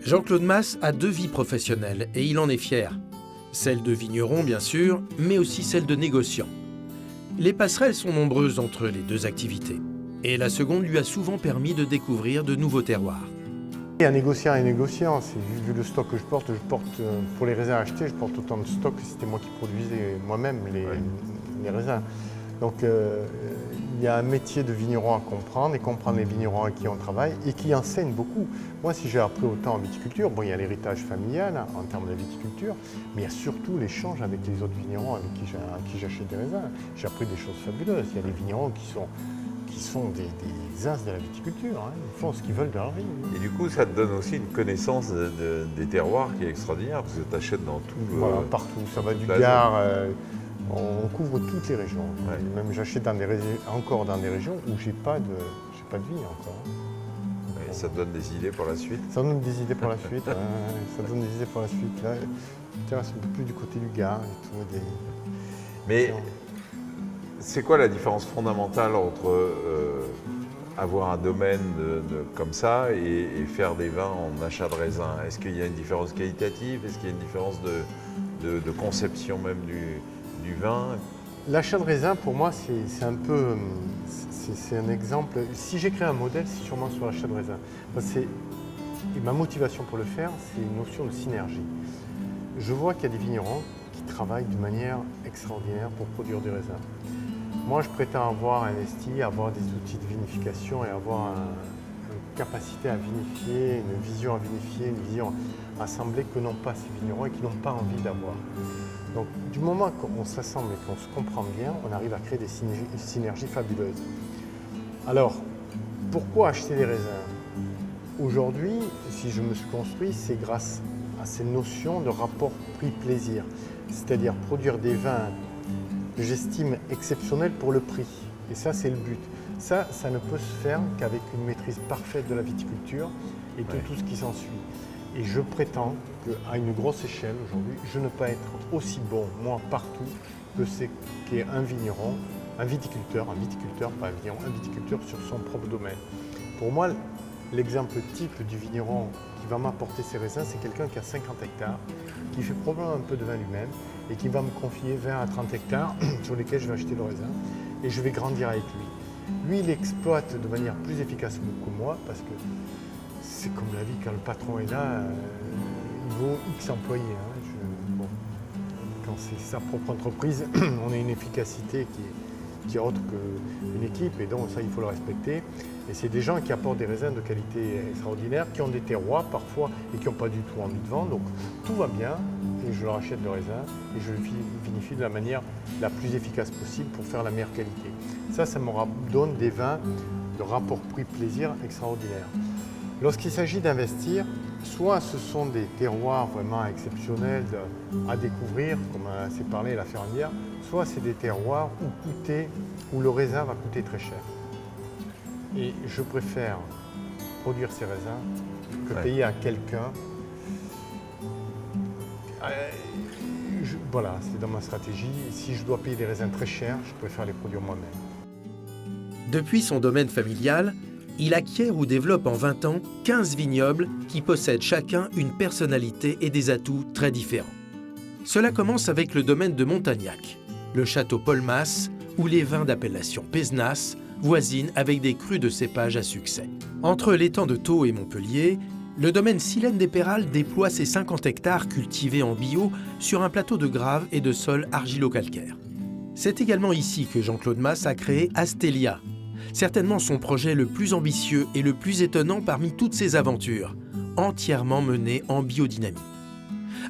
Jean-Claude Mas a 2 vies professionnelles et il en est fier. Celle de vigneron, bien sûr, mais aussi celle de négociant. Les passerelles sont nombreuses entre les 2 activités. Et la seconde lui a souvent permis de découvrir de nouveaux terroirs. Et un négociant est négociant. Vu le stock que je porte pour les raisins achetés, je porte autant de stock que c'était moi qui produisais moi-même les raisins. Donc il y a un métier de vigneron à comprendre et comprendre les vignerons avec qui on travaille et qui enseignent beaucoup. Moi, si j'ai appris autant en viticulture, bon, il y a l'héritage familial en termes de viticulture, mais il y a surtout l'échange avec les autres vignerons avec qui j'achète des raisins. J'ai appris des choses fabuleuses. Il y a des vignerons qui sont des as de la viticulture, hein. Ils font ce qu'ils veulent de leur vie. Et du coup, ça te donne aussi une connaissance des terroirs qui est extraordinaire, parce que tu achètes dans tout Voilà, partout. Ça va du Gard, on couvre toutes les régions. Ouais. Même j'achète encore dans des régions où j'ai pas de vigne encore. Et ça te donne des idées pour la suite. Ça donne des idées pour la suite. Ça donne des idées pour la suite. Là, c'est un peu plus du côté du Gard et tout. Mais c'est quoi la différence fondamentale entre avoir un domaine comme ça et faire des vins en achat de raisins? Est-ce qu'il y a une différence qualitative? Est-ce qu'il y a une différence de conception même du vin? L'achat de raisin, pour moi, c'est un peu... C'est un exemple. Si j'ai créé un modèle, c'est sûrement sur l'achat de raisin. Et ma motivation pour le faire, c'est une notion de synergie. Je vois qu'il y a des vignerons qui travaillent d'une manière extraordinaire pour produire des raisins. Moi, je prétends avoir investi, avoir des outils de vinification et avoir une capacité à vinifier, une vision à vinifier, une vision à assembler que n'ont pas ces vignerons et qui n'ont pas envie d'avoir. Donc, du moment qu'on s'assemble et qu'on se comprend bien, on arrive à créer des synergies fabuleuses. Alors, pourquoi acheter des raisins? Aujourd'hui, si je me suis construit, c'est grâce à ces notions de rapport prix-plaisir, c'est-à-dire produire des vins que j'estime exceptionnels pour le prix. Et ça, c'est le but. Ça ne peut se faire qu'avec une maîtrise parfaite de la viticulture et de tout ce qui s'ensuit. Et je prétends qu'à une grosse échelle aujourd'hui, je ne peux pas être aussi bon, moi, partout, que c'est qu'est un vigneron, un viticulteur, pas un vigneron, un viticulteur sur son propre domaine. Pour moi, l'exemple type du vigneron qui va m'apporter ses raisins, c'est quelqu'un qui a 50 hectares, qui fait probablement un peu de vin lui-même et qui va me confier 20 à 30 hectares sur lesquels je vais acheter le raisin et je vais grandir avec lui. Lui, il exploite de manière plus efficace que moi parce que c'est comme la vie, quand le patron est là, il vaut X employés. Quand c'est sa propre entreprise, on a une efficacité qui est autre qu'une équipe et donc ça, il faut le respecter. Et c'est des gens qui apportent des raisins de qualité extraordinaire, qui ont des terroirs parfois et qui n'ont pas du tout envie de vendre. Donc tout va bien et je leur achète le raisin et je le vinifie de la manière la plus efficace possible pour faire la meilleure qualité. Ça me donne des vins de rapport prix-plaisir extraordinaire. Lorsqu'il s'agit d'investir, soit ce sont des terroirs vraiment exceptionnels à découvrir, comme s'est parlé la Ferrandière, soit c'est des terroirs où le raisin va coûter très cher. Et je préfère produire ces raisins que payer à quelqu'un. Voilà, c'est dans ma stratégie. Si je dois payer des raisins très chers, je préfère les produire moi-même. Depuis son domaine familial, il acquiert ou développe en 20 ans 15 vignobles qui possèdent chacun une personnalité et des atouts très différents. Cela commence avec le domaine de Montagnac, le château Paul Mas, où les vins d'appellation Pézenas voisinent avec des crus de cépage à succès. Entre l'étang de Thau et Montpellier, le domaine Silène des Pérales déploie ses 50 hectares cultivés en bio sur un plateau de graves et de sol argilo-calcaire. C'est également ici que Jean-Claude Mas a créé Astélia, certainement son projet le plus ambitieux et le plus étonnant parmi toutes ses aventures, entièrement mené en biodynamie.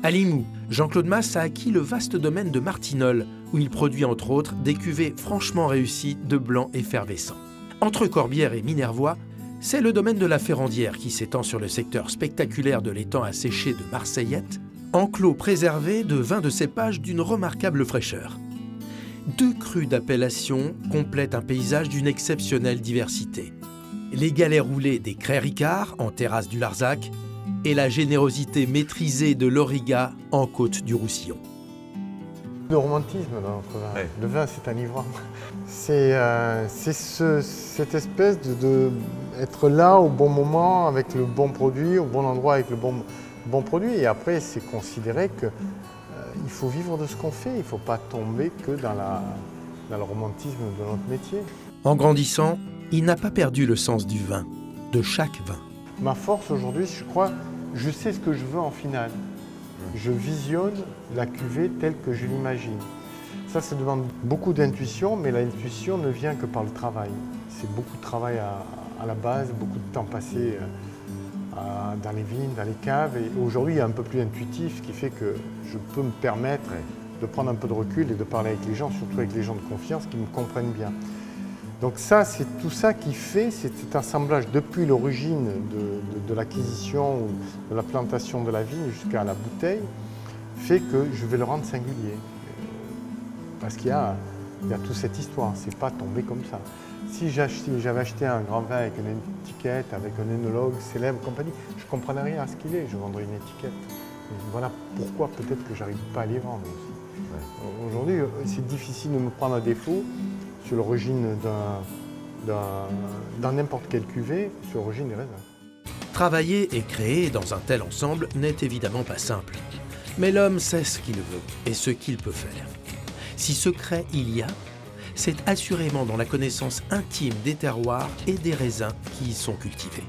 À Limoux, Jean-Claude Mas a acquis le vaste domaine de Martinol, où il produit entre autres des cuvées franchement réussies de blanc effervescent. Entre Corbière et Minervois, c'est le domaine de la Ferrandière qui s'étend sur le secteur spectaculaire de l'étang asséché de Marseillette, enclos préservé de vins de cépage d'une remarquable fraîcheur. 2 crus d'appellation complètent un paysage d'une exceptionnelle diversité. Les galets roulés des Crès-Ricard en terrasse du Larzac et la générosité maîtrisée de l'Auriga en côte du Roussillon. Le romantisme dans notre vin. Ouais. Le vin, c'est enivrant. C'est cette espèce de être là au bon moment, avec le bon produit, au bon endroit avec le bon produit. Et après, c'est considérer qu'il faut vivre de ce qu'on fait. Il ne faut pas tomber que dans le romantisme de notre métier. En grandissant, il n'a pas perdu le sens du vin, de chaque vin. Ma force aujourd'hui, je crois, je sais ce que je veux en finale. Je visionne la cuvée telle que je l'imagine. Ça demande beaucoup d'intuition, mais l'intuition ne vient que par le travail. C'est beaucoup de travail à la base, beaucoup de temps passé dans les vignes, dans les caves. Et aujourd'hui, il y a un peu plus intuitif, ce qui fait que je peux me permettre de prendre un peu de recul et de parler avec les gens, surtout avec les gens de confiance qui me comprennent bien. Donc ça, c'est tout ça qui fait cet assemblage depuis l'origine de l'acquisition ou de la plantation de la vigne jusqu'à la bouteille, fait que je vais le rendre singulier. Parce qu'il y a toute cette histoire, c'est pas tombé comme ça. Si j'avais acheté un grand vin avec une étiquette, avec un œnologue célèbre, compagnie, je ne comprenais rien à ce qu'il est, je vendrais une étiquette. Et voilà pourquoi peut-être que j'arrive pas à les vendre aussi. Ouais. Aujourd'hui, c'est difficile de me prendre à défaut sur l'origine dans n'importe quelle cuvée, sur l'origine des raisins. Travailler et créer dans un tel ensemble n'est évidemment pas simple. Mais l'homme sait ce qu'il veut et ce qu'il peut faire. Si secret il y a, c'est assurément dans la connaissance intime des terroirs et des raisins qui y sont cultivés.